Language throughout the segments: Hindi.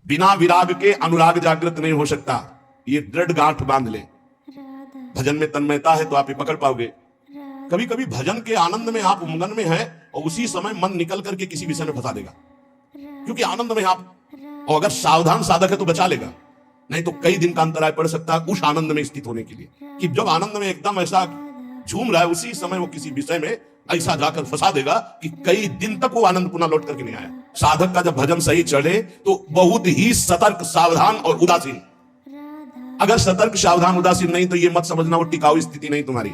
बिना विराग के अनुराग जागृत नहीं हो सकता। ये दृढ़ गांठ बांध ले। भजन में तन्मयता है तो आप ये पकड़ पाओगे। कभी कभी भजन के आनंद में आप उमंगन में हैं और उसी समय मन निकल करके किसी विषय में फंसा देगा, क्योंकि आनंद में आप, और अगर सावधान साधक है तो बचा लेगा, नहीं तो कई दिन का अंतराय पड़ सकता है उस आनंद में स्थित होने के लिए कि जब आनंद में एकदम ऐसा झूम रहा है उसी समय वो किसी विषय में ऐसा जाकर फंसा देगा कि कई दिन तक वो आनंद पुनः लौट करके नहीं आया। साधक का जब भजन सही चढ़े तो बहुत ही सतर्क, सावधान और उदासीन। अगर सतर्क, सावधान, उदासीन नहीं तो ये मत समझना वो टिकाऊ स्थिति नहीं तुम्हारी।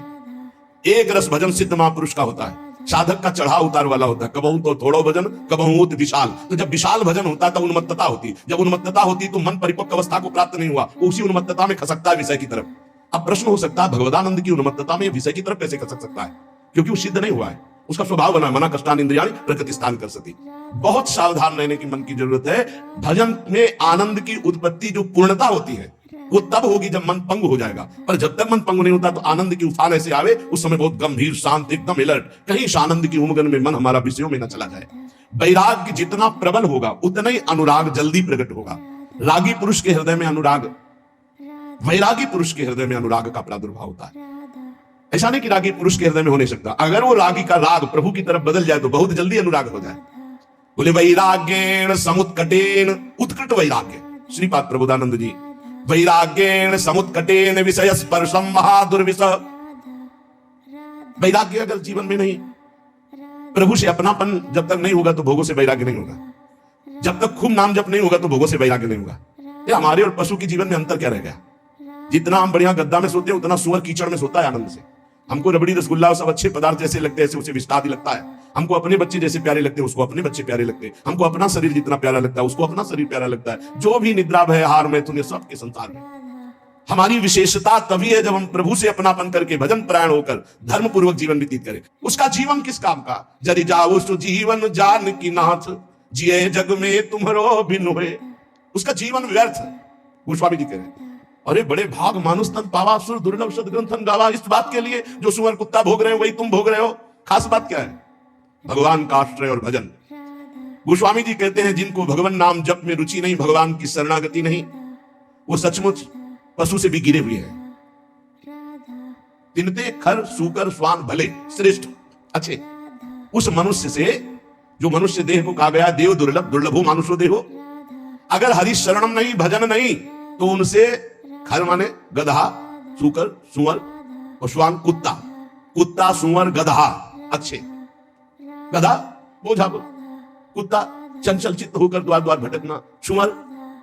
एक रस भजन सिद्ध महापुरुष का होता है, साधक का चढ़ाव उतार वाला होता है। कबहू तो थोड़ो भजन, कबहू तो विशाल। तो जब विशाल भजन होता है तो उन्मत्तता होती, जब उन्मत्तता होती तो मन परिपक्व अवस्था को प्राप्त नहीं हुआ, उसी उन्मत्तता में खसकता है विषय की तरफ। अब प्रश्न हो सकता है भगवदानंद की उन्मत्तता में विषय की तरफ कैसे खसक सकता है, क्योंकि वो सिद्ध नहीं हुआ है, उसका स्वभाव बना मना कष्टान इंद्रियाणि प्रकृति स्थान कर सती। बहुत सावधान रहने की मन की जरूरत है। भजन में आनंद की उत्पत्ति जो पूर्णता होती है वो तब होगी जब मन पंगु हो जाएगा, पर जब तक मन पंगु नहीं होता तो आनंद की उफान ऐसे आवे उस समय बहुत गंभीर, शांत, एकदम अलर्ट, कहीं आनंद की उमगन में मन हमारा विषयों में न चला जाए। वैराग्य जितना प्रबल होगा उतना ही अनुराग जल्दी प्रकट होगा। रागी पुरुष के हृदय में अनुराग, वैरागी पुरुष के हृदय में अनुराग का प्रादुर्भाव होता है। ऐसा नहीं कि रागी पुरुष के हृदय में हो नहीं सकता, अगर वो रागी का राग प्रभु की तरफ बदल जाए तो बहुत जल्दी अनुराग हो जाए। बोले वैराग्येण समुत्कटेन, उत्कट वैराग्य, श्रीपाद प्रबोधानंद जी, वैराग्येण समुत्कटेन विषय स्पर्शम महादुर्विष। वैराग्य अगर जीवन में नहीं, प्रभु से अपनापन जब तक नहीं होगा तो भोगों से वैराग्य नहीं होगा। जब तक खूब नाम जप नहीं होगा तो भोगों से वैराग्य नहीं होगा। ये हमारे और पशु के जीवन में अंतर क्या रह गया? जितना हम बढ़िया गद्दा में सोते हैं उतना सुअर कीचड़ में सोता है आनंद से। हमको रबड़ी, रसगुल्ला और सब अच्छे पदार्थ जैसे लगते हैं ऐसे उसे विस्तार लगता है। हमको अपने बच्चे जैसे प्यारे लगते हैं उसको अपने बच्चे प्यारे लगते हैं। हमको अपना शरीर जितना प्यारा लगता है उसको अपना शरीर प्यारा लगता है। जो भी निद्रा भय हार मैथुन ये सब के संसार में हमारी विशेषता तभी है जब हम प्रभु से अपनापन करके भजन परायण होकर धर्म पूर्वक जीवन व्यतीत करें। उसका जीवन किस काम का? जरि जाओ सो जीवन जान की नाथ, जिए जग में तुम्हारो बिन होए। उसका जीवन व्यर्थ है। गोस्वामी जी कह रहे हैं, अरे बड़े भाग मानुष तन पावा, सुर दुर्लभ सद्ग्रंथन गावा। इस बात के लिए जो सुअर कुत्ता भोग रहे हो वही तुम भोग रहे हो। खास बात क्या है? भगवान का आश्रय और भजन। गोस्वामी जी कहते हैं जिनको भगवान नाम जप में रुचि नहीं, भगवान की शरणागति नहीं, वो सचमुच पशु से भी गिरे हुए हैं। तिनते खर सूकर स्वान भले श्रेष्ठ अच्छे उस मनुष्य से जो मनुष्य देह को कहा गया देव दुर्लभ, दुर्लभो मानुषो देहो। अगर हरि शरणम नहीं, भजन नहीं, तो उनसे खर माने गधा, सूकर सुअर और स्वान कुत्ता। कुत्ता सुअर गधा अच्छे, गधा बोझा, कुत्ता चंचल चित्त होकर द्वार द्वार भटकना, सुअर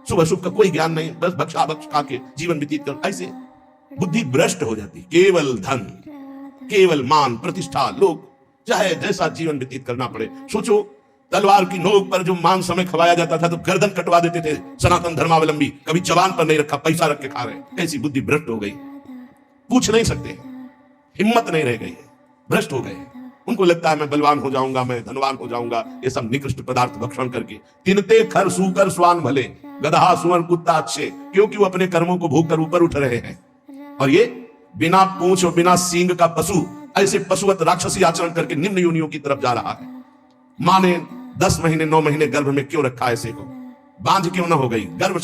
सुबह शुभ का कोई ज्ञान नहीं, बस भक्षा भक्ष खा के जीवन व्यतीत कर। ऐसे बुद्धि भ्रष्ट हो जाती। केवल धन, केवल मान प्रतिष्ठा, लोग चाहे जैसा जीवन व्यतीत करना पड़े। सोचो तलवार की नोक पर जो मान समय खवाया जाता था तो गर्दन कटवा देते थे सनातन धर्मावलंबी, कभी जवान पर नहीं रखा, पैसा रख के खा रहे। ऐसी बुद्धि भ्रष्ट हो गई, पूछ नहीं सकते, हिम्मत नहीं रह गई, भ्रष्ट हो गए। उनको लगता है मैं बलवान हो जाऊंगा, मैं धनवान हो जाऊंगा, ये सब निकृष्ट पदार्थ भक्षण करके। तिनते खर सूकर स्वान भले, गधा सुअर कुत्ता अच्छे, क्योंकि वो अपने कर्मों को भोग कर ऊपर उठ रहे हैं। और ये बिना पूंछ और बिना सींग का पशु ऐसे पशुवत राक्षसी आचरण करके निम्न योनियों की तरफ जा रहा है। मां ने 10 महीने 9 महीने गर्भ में क्यों रखा ऐसे को? बांझ क्यों ना हो गई? गर्भ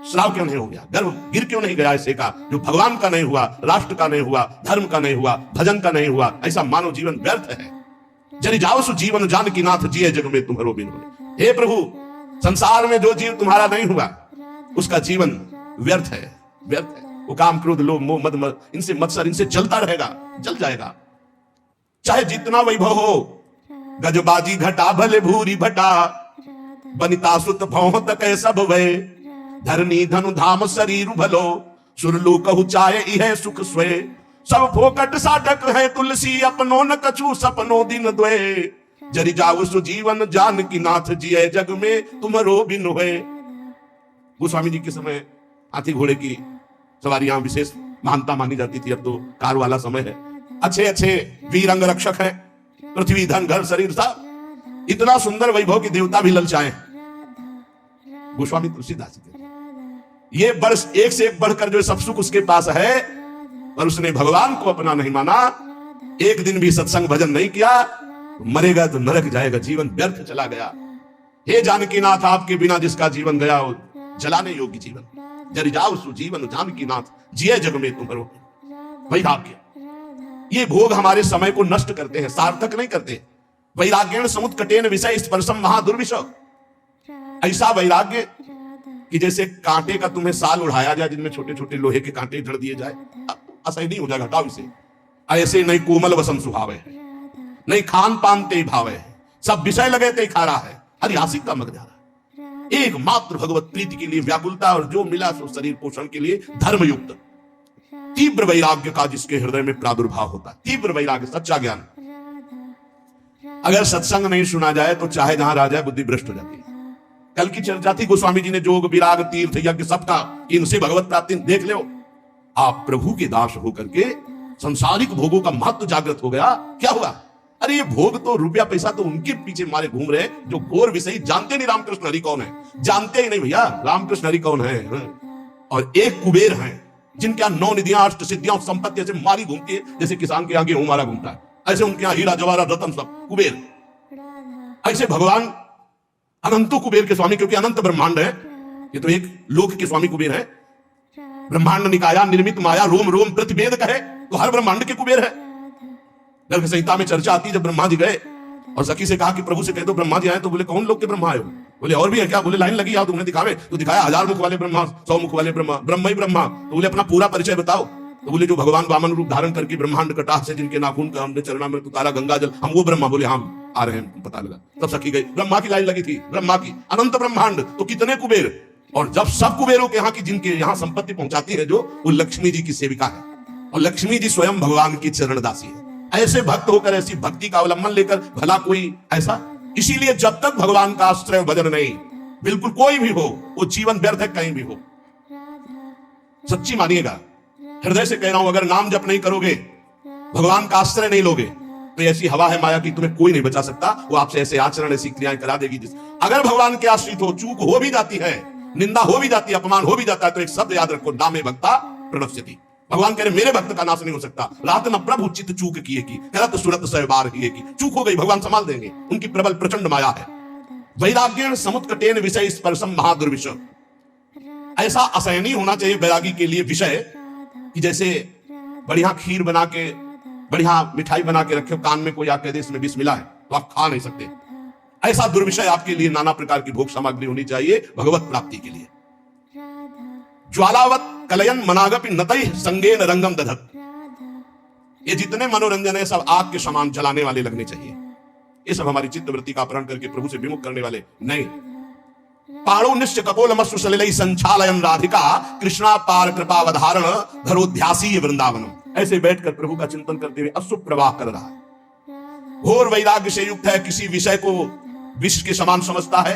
श्राव क्यों नहीं हो गया? गर्भ गिर क्यों नहीं गया ऐसे का? जो भगवान का नहीं हुआ, राष्ट्र का नहीं हुआ, धर्म का नहीं हुआ, भजन का नहीं हुआ, ऐसा मानव जीवन व्यर्थ है। जरि जाओ सो जीवन जान की नाथ, जिए जग में तुम्हारो बिन होए। हे प्रभु, संसार में जो जीव तुम्हारा नहीं हुआ उसका जीवन व्यर्थ है, व्यर्थ है। वो काम क्रोध लोभ मोह मद इनसे मत्सर, इनसे जलता रहेगा, जल जाएगा। चाहे जितना वैभव हो, गजबाजी घटा भले भूरी भटा, बनिता सुत भौह तक सब भय। धरनी धनु धाम शरीर भलो, सुरलू कहु चाहे इह सुख स्वय। सब फोकट साटक है तुलसी, अपनो न कछु सपनो दिन द्वे। जरि जाऊ सो जीवन जान की नाथ, जिए जग में तुम्हारो बिन होए। गोस्वामी जी के समय हाथी घोड़े की सवारियां विशेष महानता मानी जाती थी, अब तो कार वाला समय है। अच्छे अच्छे वीर अंग रक्षक है, पृथ्वी धन घर शरीर सा, इतना सुंदर वैभव की देवता भी ललचाए। गोस्वामी तुलसीदास जी, ये वर्ष एक से एक बढ़कर जो सब सुख उसके पास है, पर उसने भगवान को अपना नहीं माना, एक दिन भी सत्संग भजन नहीं किया, तो मरेगा तो नरक जाएगा, जीवन व्यर्थ चला गया। हे जानकीनाथ, आपके बिना जिसका जीवन गया हो जलाने योग्य जीवन। जरि जाओ सुजीवन जानकी नाथ, जिये जग में तुम्हारो वैराग्य। ये भोग हमारे समय को नष्ट करते हैं, सार्थक नहीं करते। वैराग्येण समुत्कटेन विषय स्पर्शम महादुर्विष। ऐसा वैराग्य कि जैसे कांटे का तुम्हें साल उड़ाया जाए, जिनमें छोटे छोटे लोहे के कांटे जड़ दिए जाए, असह्य नहीं हो जाएगा, हटाओ इसे। ऐसे नहीं कोमल वसम सुहावे, नहीं खान पान ते भावे, सब विषय लगे ते खा रहा है, हरि आशिक का मग जा रहा है। एकमात्र भगवत प्रीति के लिए व्याकुलता, और जो मिला सो शरीर पोषण के लिए धर्मयुक्त। तीव्र वैराग्य का जिसके हृदय में प्रादुर्भाव होता है, तीव्र वैराग्य, सच्चा ज्ञान। अगर सत्संग नहीं सुना जाए तो चाहे जहां रह जाए बुद्धि भ्रष्ट हो जाती है। कल की चर्चा थी गोस्वामी जी ने जोग विराग तीर्थ यज्ञ सबका, इनसे भगवत प्राप्ति देख लो। आप प्रभु के दास होकर के संसारिक भोगों का महत्व जागृत हो गया। क्या हुआ? अरे ये भोग तो रुपया पैसा तो उनके पीछे मारे घूम रहे जो घोर विषय जानते नहीं रामकृष्ण हरि कौन है, जानते ही नहीं भैया रामकृष्ण हरि कौन है। और एक कुबेर हैं जिनके यहाँ 9 निधियां, 8 सिद्धियां, संपत्ति ऐसे मारी घूमती है जैसे किसान के आगे हमारा घूमता है, ऐसे उनके यहाँ हीरा जवाहरात रत्न सब कुबेर। ऐसे भगवान अनंतो कुबेर के स्वामी, क्योंकि अनंत ब्रह्मांड है, ये तो एक लोक के स्वामी कुबेर है। ब्रह्मांड निकाया निर्मित माया रोम रोम प्रतिवेद कहे तो हर ब्रह्मांड के कुबेर है। गर्भ संहिता में चर्चा आती है, जब ब्रह्मा जी गए और सखी से कहा कि प्रभु से कह दो ब्रह्मा जी आए, तो बोले कौन लोग के ब्रह्मा आए हो? बोले और भी है क्या? बोले लाइन लगी आओ तुम्हें दिखावे। तो दिखाया 1000 मुख वाले ब्रह्मा, 100 मुख वाले ब्रह्मा, ब्रह्म ही ब्रह्मा। तो बोले अपना पूरा परिचय बताओ। तो बोले जो भगवान वामन रूप धारण करके ब्रह्मांड कटाह से जिनके नाखून का हमने चरणा में उतारा गंगा जल, हम वो ब्रह्मा। बोले हम आ रहे हैं, पता लगा। तब सखी गई, ब्रह्मा की लाइन लगी थी, ब्रह्मा की। अनंत ब्रह्मांड तो कितने कुबेर, और जब सब कुबेरों के यहाँ की जिनके यहाँ संपत्ति पहुंचाती है जो, वो लक्ष्मी जी की सेविका है, और लक्ष्मी जी स्वयं भगवान की चरणदासी है। ऐसे भक्त होकर, ऐसी भक्ति का अवलंबन लेकर भला कोई ऐसा। इसीलिए जब तक भगवान का आश्रय भजन नहीं, बिल्कुल कोई भी हो, वो जीवन व्यर्थ है कहीं भी हो। सच्ची मानिएगा, हृदय से कह रहा हूं, अगर नाम जप नहीं करोगे, भगवान का आश्रय नहीं लोगे, तो ऐसी हवा है माया की तुम्हें कोई नहीं बचा सकता। वो आपसे ऐसे आचरण, ऐसी क्रियाएं करा देगी। अगर भगवान के आश्रित हो, चूक हो भी जाती है, निंदा हो भी जाती है, अपमान हो भी जाता है, तो एक शब्द याद रखो, नामे भक्ता प्रणश्यति। भगवान कह रहे मेरे भक्त का नाश नहीं हो सकता। रात न प्रभु चित चूक किए की, करत सुरत सह बार किए की। चूक हो गई, भगवान संभाल देंगे, उनकी प्रबल प्रचंड माया है। वैराग्येण समुत्कटेन विषय स्पर्शम महादुर्विष। ऐसा असहनीय होना चाहिए वैरागी के लिए विषय, कि जैसे बढ़िया खीर बना के, बढ़िया मिठाई बना के रखे, कान में कोई आके दे इसमें विष मिला है तो आप खा नहीं सकते। ऐसा दुर्विषय आपके लिए नाना प्रकार की भोग सामग्री होनी चाहिए भगवत प्राप्ति के लिए। ज्वालावत कलयन मनागपि नतै संगेन रंगम दधत। ये जितने मनोरंजन है सब आग के समान जलाने वाले लगने चाहिए। ये सब हमारी चित्तवृत्ति का अपहरण करके प्रभु से विमुख करने वाले नहीं। पाणो निश्च कपोलमश्रु सलिलै संचालयन राधिका, कृष्णा पार कृपावधारण धरोध्यासी वृंदावनम। ऐसे बैठकर प्रभु का चिंतन करते हुए अश्रु प्रवाह कर रहा है। घोर वैराग्य से युक्त है, किसी विषय को विष के समान समझता है।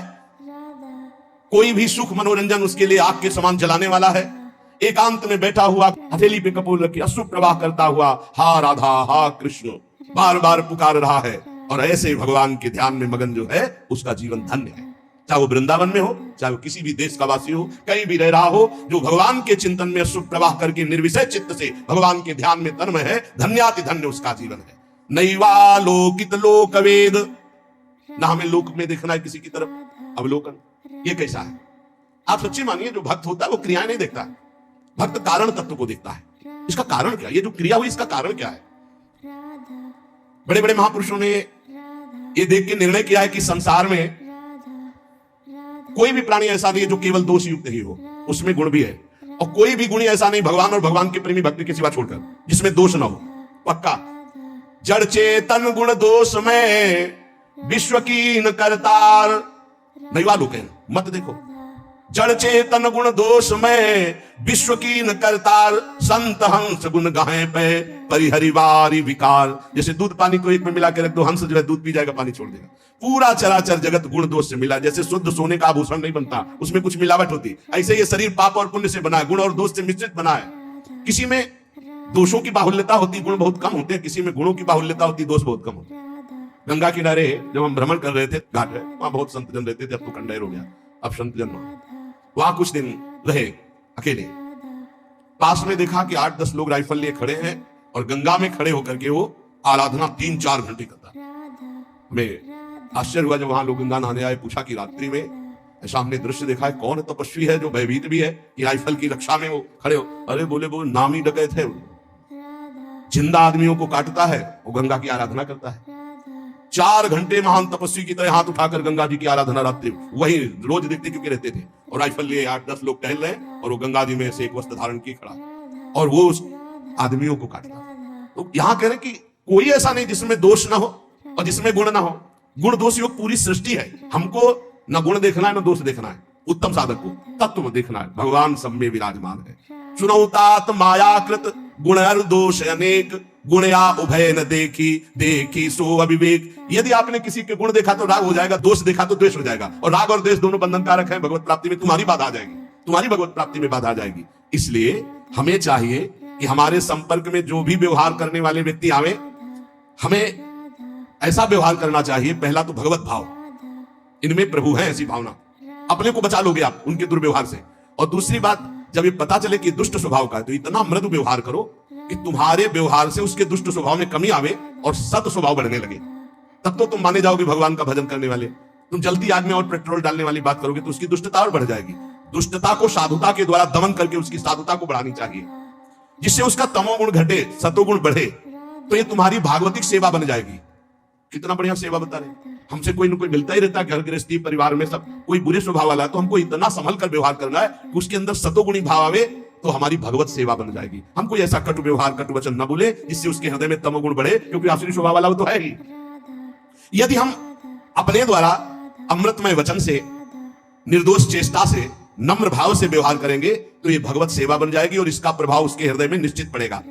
कोई भी सुख मनोरंजन उसके लिए आग के समान जलाने वाला है। एकांत में बैठा हुआ, हथेली पे कपूर रखी, अश्रु प्रवाह करता हुआ हा राधा हा कृष्ण बार बार पुकार रहा है। और ऐसे भगवान के ध्यान में मगन जो है, उसका जीवन धन्य है। चाहे वो वृंदावन में हो, चाहे वो किसी भी देश का वासी हो, कहीं भी रह रहा हो, जो भगवान के चिंतन में अश्रु प्रवाह करके निर्विषय चित्त से भगवान के ध्यान में तन्मय है, धन्याति धन्य उसका जीवन है। नैवा लोकित लोकवेद, ना हमें लोक में देखना है किसी की तरफ अवलोकन। ये कैसा है? आप सच्ची मानिए, जो भक्त होता है वो क्रियाएं नहीं देखता, भक्त कारण तत्व को देखता है। इसका कारण क्या? ये जो क्रिया हुई इसका कारण क्या है? बड़े बड़े महापुरुषों ने ये देख के निर्णय किया है कि संसार में कोई भी प्राणी ऐसा नहीं है जो केवल दोष युक्त ही हो, उसमें गुण भी है। और कोई भी गुणी ऐसा नहीं, भगवान और भगवान के प्रेमी भक्त के सिवा छोड़कर, जिसमें दोष ना हो। पक्का जड़ चेतन गुण दोष में विश्व कीन करतार। नैवा लोकेन मत देखो, जड़ चेतन गुण दोष में विश्व कीन करतार। संत हंस गुण गाहे पे परिहरिवारी विकार। जैसे दूध पानी को एक में मिला के रख दो, हंस जो है दूध पी जाएगा, पानी छोड़ देगा। पूरा चराचर जगत गुण दोष से मिला। जैसे शुद्ध सोने का आभूषण नहीं बनता, उसमें कुछ मिलावट होती, ऐसे ये शरीर पाप और पुण्य से बना है, गुण और दोष से मिश्रित बना है। किसी में दोषों की बाहुल्यता होती, गुण बहुत कम होते हैं, किसी में गुणों की बाहुल्यता होती, दोष बहुत कम होते। गंगा किनारे जब हम भ्रमण कर रहे थे, घाट है, वहां बहुत संत जन रहते थे, अब तो खंडेर हो गया, अब संत जन वहां कुछ दिन रहे अकेले। पास में देखा कि 8-10 लोग राइफल लिए खड़े हैं और गंगा में खड़े होकर के वो आराधना 3-4 घंटे करता। मैं आश्चर्य हुआ जब वहां लोग गंगा नहाने आए, पूछा कि रात्रि में ऐसा हमने दृश्य देखा है। कौन तपस्वी है जो भयभीत भी है कि राइफल की रक्षा में वो खड़े हो, अरे बोले वो नामी डकैत है, जिंदा आदमियों को काटता है, वो गंगा की आराधना करता है। 4 घंटे महान तपस्वी की तरह हाथ उठाकर गंगा जी की आराधना रखते, वही रोज देखते क्योंकि रहते थे, और राइफल लिए 8-10 लोग टहल रहे और वो गंगा जी में से एक वस्त्र धारण किए खड़ा, और वो उस आदमियों को काटता। तो यहां कह रहे कि कोई ऐसा नहीं जिसमें दोष ना हो और जिसमें गुण ना हो। गुण दोष योग पूरी सृष्टि है। हमको न गुण देखना है न दोष देखना है। उत्तम साधक को तत्व देखना है। भगवान सब में विराजमान है। सुनौतात मायाकृत गुणर दोष अनेक, गुणया उभय न देखी, देखी सो अविवेक। यदि आपने किसी के गुण देखा तो राग हो जाएगा, दोष देखा तो द्वेष हो जाएगा, और राग और द्वेष दोनों बंधनकारक है। भगवत प्राप्ति में तुम्हारी बाधा आ जाएगी, तुम्हारी भगवत प्राप्ति में बाधा आ जाएगी। इसलिए हमें चाहिए कि हमारे संपर्क में जो भी व्यवहार करने वाले व्यक्ति आवे, हमें ऐसा व्यवहार करना चाहिए। पहला तो भगवत भाव, इनमें प्रभु है, ऐसी भावना, अपने को बचा लोगे आप उनके दुर्व्यवहार से। और दूसरी बात, जब ये पता चले कि दुष्ट स्वभाव का है तो इतना मृदु व्यवहार करो कि तुम्हारे व्यवहार से उसके दुष्ट स्वभाव में कमी आवे और सत स्वभाव बढ़ने लगे। तब तो तुम माने जाओगे भगवान का भजन करने वाले। तुम जल्दी आग में और पेट्रोल डालने वाली बात करोगे तो उसकी दुष्टता और बढ़ जाएगी। दुष्टता को साधुता के द्वारा दमन करके उसकी साधुता को बढ़ानी चाहिए, जिससे उसका तमोगुण घटे, सतोगुण बढ़े। तो ये तुम्हारी भागवतिक सेवा बन जाएगी। कितना बढ़िया सेवा बता रहे। हमसे कोई न कोई मिलता ही रहता है, घर गृहस्थी परिवार में सब कोई बुरे स्वभाव वाला है, तो हमको इतना संभल कर व्यवहार करना है कि उसके अंदर सतोगुणी भाव आवे, तो हमारी भगवत सेवा बन जाएगी। हम कोई ऐसा कटु व्यवहार, कटु वचन न बोले जिससे उसके हृदय में तमोगुण बढ़े, क्योंकि आसुरी स्वभाव वाला वो तो है ही। यदि हम अपने द्वारा अमृतमय वचन से, निर्दोष चेष्टा से, नम्र भाव से व्यवहार करेंगे तो ये भगवत सेवा बन जाएगी और इसका प्रभाव उसके हृदय में निश्चित पड़ेगा।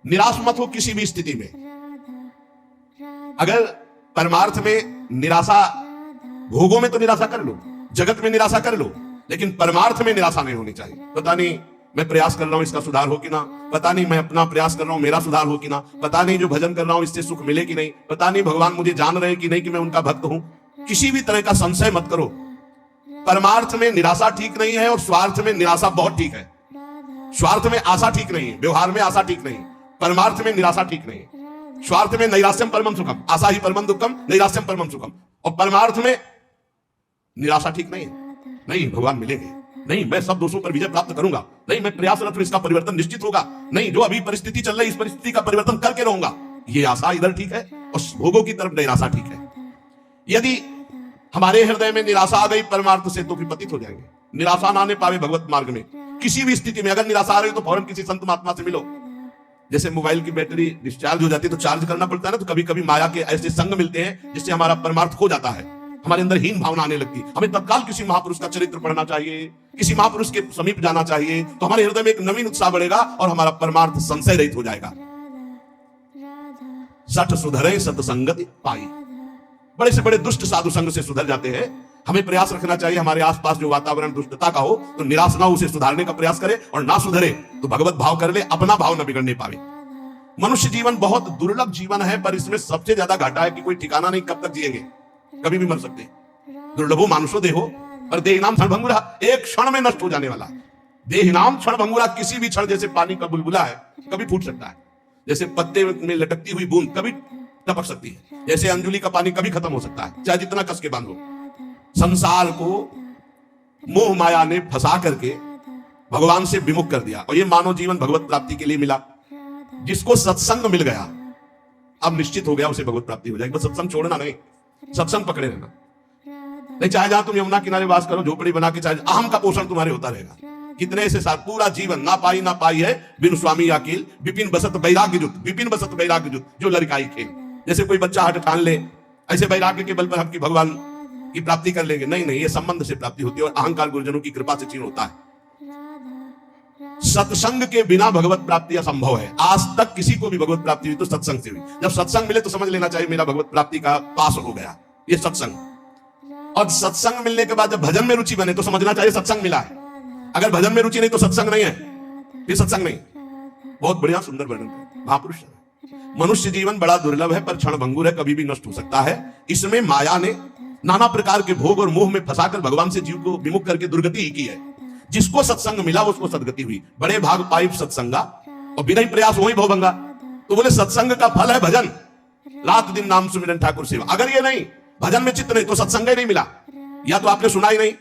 निराश मत हो किसी भी स्थिति में। अगर परमार्थ में निराशा, भोगों में तो निराशा कर लो, जगत में निराशा कर लो, लेकिन परमार्थ में निराशा नहीं होनी चाहिए। पता नहीं मैं प्रयास कर रहा हूं इसका सुधार हो कि ना, पता नहीं मैं अपना प्रयास कर रहा हूं मेरा सुधार हो कि ना, पता नहीं जो भजन कर रहा हूं इससे सुख मिले कि नहीं, पता नहीं भगवान मुझे जान रहे कि नहीं कि मैं उनका भक्त हूं। किसी भी तरह का संशय मत करो। परमार्थ में निराशा ठीक नहीं है और स्वार्थ में निराशा बहुत ठीक है। स्वार्थ में आशा ठीक नहीं है, व्यवहार में आशा ठीक नहीं, परमार्थ में निराशा ठीक नहीं है। स्वार्थ में नैराश्यम परमम सुखम, आशा ही परमम दुखम, नैराश्यम परमम सुखम। और परमार्थ में निराशा ठीक नहीं है। नहीं भगवान मिलेंगे, नहीं मैं सब दोषों पर विजय प्राप्त करूंगा, नहीं मैं प्रयासरत हूं इसका परिवर्तन निश्चित होगा, नहीं जो अभी परिस्थिति चल रही इस परिस्थिति का परिवर्तन करके रहूंगा, ये आशा इधर ठीक है और भोगों की तरफ नैराशा ठीक है। यदि हमारे हृदय में निराशा आ गई परमार्थ से तो विपतित हो जाएंगे। निराशा ना आने पावे भगवत मार्ग में। किसी भी स्थिति में अगर निराशा आ रही तो फौरन किसी संत महात्मा से मिलो। जैसे मोबाइल की बैटरी डिस्चार्ज हो जाती है तो चार्ज करना पड़ता है ना, तो कभी कभी माया के ऐसे संग मिलते हैं जिससे हमारा परमार्थ खो जाता है, हमारे अंदर हीन भावना आने लगती है। हमें तत्काल किसी महापुरुष का चरित्र पढ़ना चाहिए, किसी महापुरुष के समीप जाना चाहिए, तो हमारे हृदय में एक नवीन उत्साह बढ़ेगा और हमारा परमार्थ संशय रहित हो जाएगा। सठ सुधरे सतसंगति पाई। बड़े से बड़े दुष्ट साधु संग से सुधर जाते हैं। हमें प्रयास रखना चाहिए हमारे आसपास जो वातावरण दुष्टता का हो तो निराश ना उसे सुधारने का प्रयास करे, और ना सुधरे तो भगवत भाव कर ले, अपना भाव न बिगड़ने पावे। मनुष्य जीवन बहुत दुर्लभ जीवन है, पर इसमें सबसे ज्यादा घाटा है कि कोई ठिकाना नहीं कब तक जिएंगे, कभी भी मर सकते हैं। दुर्लभो मानुषो देहो पर देह नाम क्षण भंगुरा, एक क्षण में नष्ट हो जाने वाला। देह नाम क्षण भंगुरा, किसी भी क्षण, जैसे पानी का बुलबुला है कभी फूट सकता है, जैसे पत्ते में लटकती हुई बूंद कभी टपक सकती है, जैसे अंजुली का पानी कभी खत्म हो सकता है, चाहे जितना कस के बांधो। संसार को मोह माया ने फंसा करके भगवान से विमुख कर दिया, और ये मानव जीवन भगवत प्राप्ति के लिए मिला। जिसको सत्संग मिल गया अब निश्चित हो गया उसे भगवत प्राप्ति हो जाएगी। बस सत्संग छोड़ना नहीं, सत्संग पकड़े रहना। नहीं चाहे जहां तुम यमुना किनारे वास करो, झोपड़ी बना के, चाहे अहम का पोषण तुम्हारे होता रहेगा। कितने से साथ पूरा जीवन ना पाई है बिन स्वामी अकेल, विपिन बसत वैराग्य जुत, विपिन बसत वैराग्य जुत, जो लड़काई खेल। जैसे कोई बच्चा हट ठान ले ऐसे वैराग्य के बल पर हम की भगवान की प्राप्ति कर लेंगे, नहीं नहीं, ये संबंध से प्राप्ति होती है और अहंकार गुरुजनों की कृपा से क्षीण होता है। सत्संग के बिना भगवत प्राप्ति असंभव है। आज तक किसी को भी भगवत प्राप्ति हुई तो सत्संग से हुई। जब सत्संग मिले तो समझ लेना चाहिए मेरा भगवत प्राप्ति का पास हो गया, ये सत्संग। और सत्संग मिलने के बाद जब भजन में रुचि बने तो समझना चाहिए सत्संग मिला है। अगर भजन में रुचि नहीं तो सत्संग नहीं है, ये सत्संग नहीं। बहुत बढ़िया सुंदर वर्णन महापुरुष। मनुष्य जीवन बड़ा दुर्लभ है पर क्षण भंगुर है, कभी भी नष्ट हो सकता है। इसमें माया ने नाना प्रकार के भोग और मोह में फंसाकर भगवान से जीव को विमुख करके दुर्गति ही की है। जिसको सत्संग मिला उसको सदगति हुई। बड़े भाग पाई सत्संगा और बिना ही प्रयास वही भवभंगा। तो बोले सत्संग का फल है भजन, रात दिन नाम सुमिरन ठाकुर सेवा। अगर ये नहीं, भजन में चित्त नहीं, तो सत्संग ही नहीं मिला। या तो आपने सुना ही नहीं,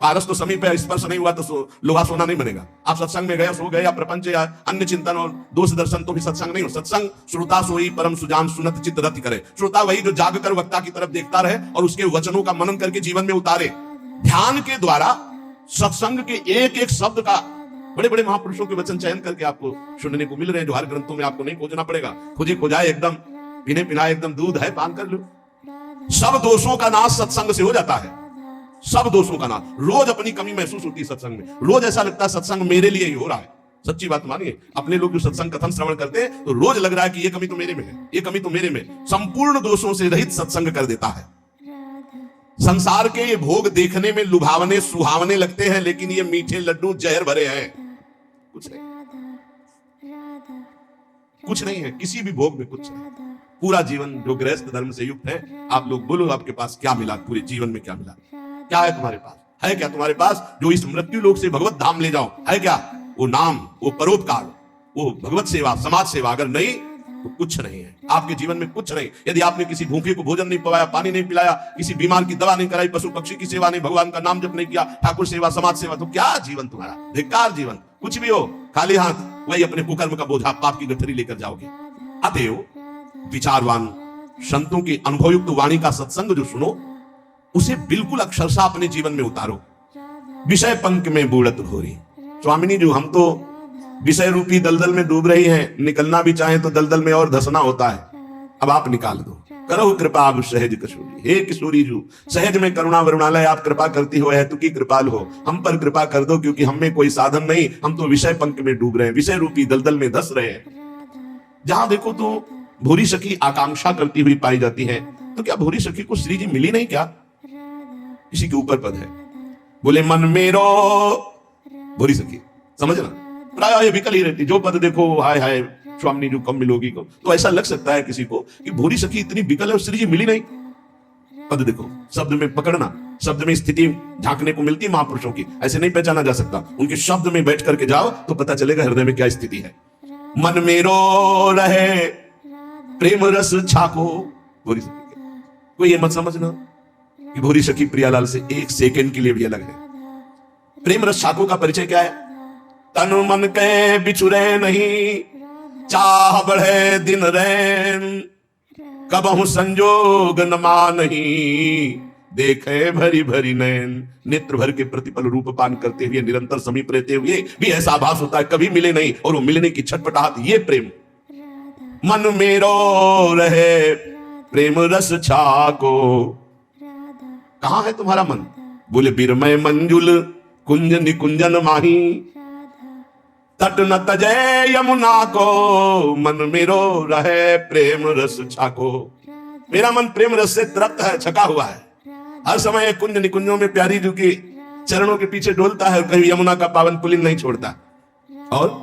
पारस तो समीप है, स्पर्श नहीं हुआ तो लोहा सोना नहीं बनेगा। आप सत्संग में गए, सो गए, या प्रपंच या अन्य चिंतन और दोष दर्शन तो भी सत्संग नहीं हो। सत्संग श्रोता सोई परम सुजान सुनत चित्त रति करे। श्रोता वही जो जागकर वक्ता की तरफ देखता रहे और उसके वचनों का मनन करके जीवन में उतारे। ध्यान के द्वारा सत्संग के एक एक शब्द का बड़े बड़े महापुरुषों के वचन चयन करके आपको सुनने को मिल रहे हैं, जो हर ग्रंथों में आपको नहीं खोजना पड़ेगा। खोजे खोजाए एकदम पीने पिनाए एकदम दूध है, पान कर लो। सब दोषों का नाश सत्संग से हो जाता है, सब दोषों का नाश। रोज अपनी कमी महसूस होती है सत्संग में, रोज ऐसा लगता है सत्संग मेरे लिए ही हो रहा है। सच्ची बात मानिए, अपने लोग जो सत्संग कथन श्रवण करते हैं तो रोज लग रहा है कि ये कमी तो मेरे में है, ये कमी तो मेरे में। संपूर्ण दोषों से रहित सत्संग कर देता है। संसार के ये भोग देखने में लुभावने सुहावने लगते हैं, लेकिन ये मीठे लड्डू जहर भरे हैं। कुछ नहीं, कुछ नहीं है, किसी भी भोग में कुछ नहीं। पूरा जीवन जो गृहस्थ धर्म से युक्त है, आप लोग बोलो आपके पास क्या मिला, पूरे जीवन में क्या मिला? क्या है तुम्हारे पास? है क्या तुम्हारे पास जो इस मृत्यु लोक से भगवत धाम ले जाओ? है क्या? वो नाम, वो परोपकार, वो भगवत सेवा, समाज सेवा। अगर नहीं तो कुछ नहीं है आपके जीवन में, कुछ नहीं। यदि आपने किसी भूखे को भोजन नहीं पवाया, पानी नहीं पिलाया, किसी बीमार की दवा नहीं कराई, पशु पक्षी की सेवा नहीं, भगवान का नाम जप नहीं किया, ठाकुर सेवा, समाज सेवा, तो क्या जीवन तुम्हारा? धिक्कार जीवन। कुछ भी हो, खाली हाथ वही अपने कुकर्म का बोझा, पाप की गठरी लेकर जाओगे। अतएव विचारवान संतों की अनुभवयुक्त वाणी का सत्संग जो सुनो, उसे बिल्कुल अक्षरशः अपने जीवन में उतारो। विषय पंख में बूढ़त घोरी। स्वामिनी जी, हम तो विषय रूपी दलदल में डूब रही हैं, निकलना भी चाहे तो दलदल में और धसना होता है, अब आप निकाल दो। करो कृपा अब सहज कसूरी। हे किशोरी जू, सहज में करुणा वरुणालय आप कृपा करती हो, है तू की कृपाल हो, हम पर कृपा कर दो, क्योंकि हम में कोई साधन नहीं, हम तो विषय पंख में डूब रहे हैं, विषय रूपी दलदल में धस रहे हैं। जहां देखो तो भूरी सखी आकांक्षा करती हुई पाई जाती है। तो क्या भूरी सखी को श्री जी मिली नहीं क्या? किसी के ऊपर पद है, बोले मन मेरो भूरी सखी, समझना। प्राय विकल ही रहती, जो पद देखो हाय हाय स्वामी जो कम मिलोगी को, तो ऐसा लग सकता है किसी को कि भूरी सखी इतनी विकल है, श्री जी मिली नहीं। पद देखो, शब्द में पकड़ना, शब्द में स्थिति झांकने को मिलती है महापुरुषों की, ऐसे नहीं पहचाना जा सकता। उनके शब्द में बैठ करके जाओ तो पता चलेगा हृदय में क्या स्थिति है। मन मेरो रहे प्रेम रस छाको भूरी सखी। कोई ये मत समझना कि भूरी सखी प्रियालाल से एक सेकंड के लिए भी अलग है। प्रेम रस छाको का परिचय क्या है? तन मन के बिछुरे नहीं, चाह बढ़े दिन रैन, कबहु संजोग न मानही, देखे भरी भरी नैन। नेत्र भर के प्रतिपल रूप पान करते हुए, निरंतर समीप रहते हुए भी ऐसा आभास होता है कभी मिले नहीं, और वो मिलने की छटपटाहट, ये प्रेम। मन मेरो रहे प्रेम रस छाको। कहां है तुम्हारा मन? बोले बिरमय मंजुल कुंज निकुंजन माही, तट न तजय यमुना को, मन मेरो रहे प्रेम रस छाको। मेरा मन प्रेम रस से तृप्त है, छका हुआ है, हर समय कुंज निकुंजों में प्यारी जी की चरणों के पीछे डोलता है, कहीं यमुना का पावन पुलिन नहीं छोड़ता। और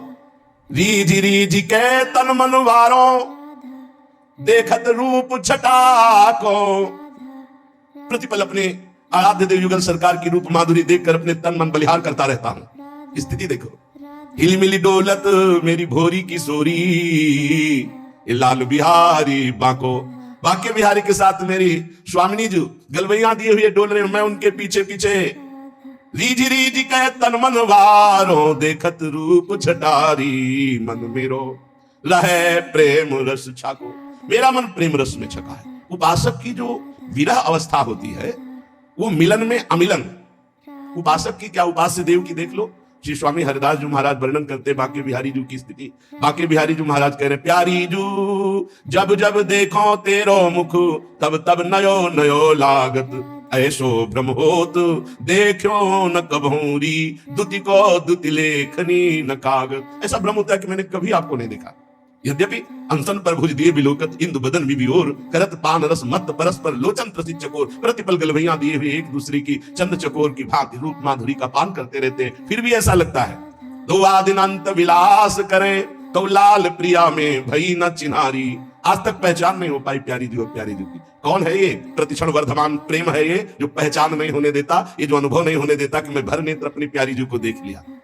रीझ के तन मनवारों, देखत रूप छटा को। प्रतिपल अपने आराध्य देव युगल सरकार की रूप माधुरी देखकर अपने तन मन बलिहार करता रहता हूं। स्थिति देखो, हिलमिली डोलत मेरी भोरी की सोरी, लाल बिहारी बाको। बाके बिहारी के साथ मेरी स्वामिनी जी गलवैया दिए हुए डोल रहे, मैं उनके पीछे पीछे। रीझ के तन मन वारो, देखत रूप छटारी, मन मेरो रहे प्रेम रस छाको। मेरा मन प्रेम रस में छका है। उपासक की जो विरह अवस्था होती है, वो मिलन में अमिलन। उपासक की क्या, उपास्य देव की देख लो। श्री स्वामी हरिदास जी महाराज वर्णन करते बाके बिहारी जी की स्थिति। बाके बिहारी जी महाराज कह रहे, प्यारी जू जब जब देखो तेरो मुख, तब तब नयो नयो लागत, ऐसो भ्रम होत देखो न कभूरी, दुति को दुति लेखनी न कागत। ऐसा भ्रम होता है कि मैंने कभी आपको नहीं देखा। यद्यपि अनशन पर भुज दिए बिलोकत, इंदु बदन विभिओर, करत पान रस मत परस्पर लोचन त्रसित चकोर। प्रतिपल गलवैया दिए हुए एक दूसरे की चंद चकोर की भांति रूप माधुरी का पान करते रहते हैं, फिर भी ऐसा लगता है। दो आदिनांत विलास करें तो लाल प्रिया में भई न चिन्हारी। आज तक पहचान नहीं हो पाई प्यारी जी और प्यारी जी की। कौन है ये? प्रतिक्षण वर्धमान प्रेम है ये, जो पहचान नहीं होने देता, ये जो अनुभव नहीं होने देता कि मैं भर नेत्र अपनी प्यारी जी को देख लिया।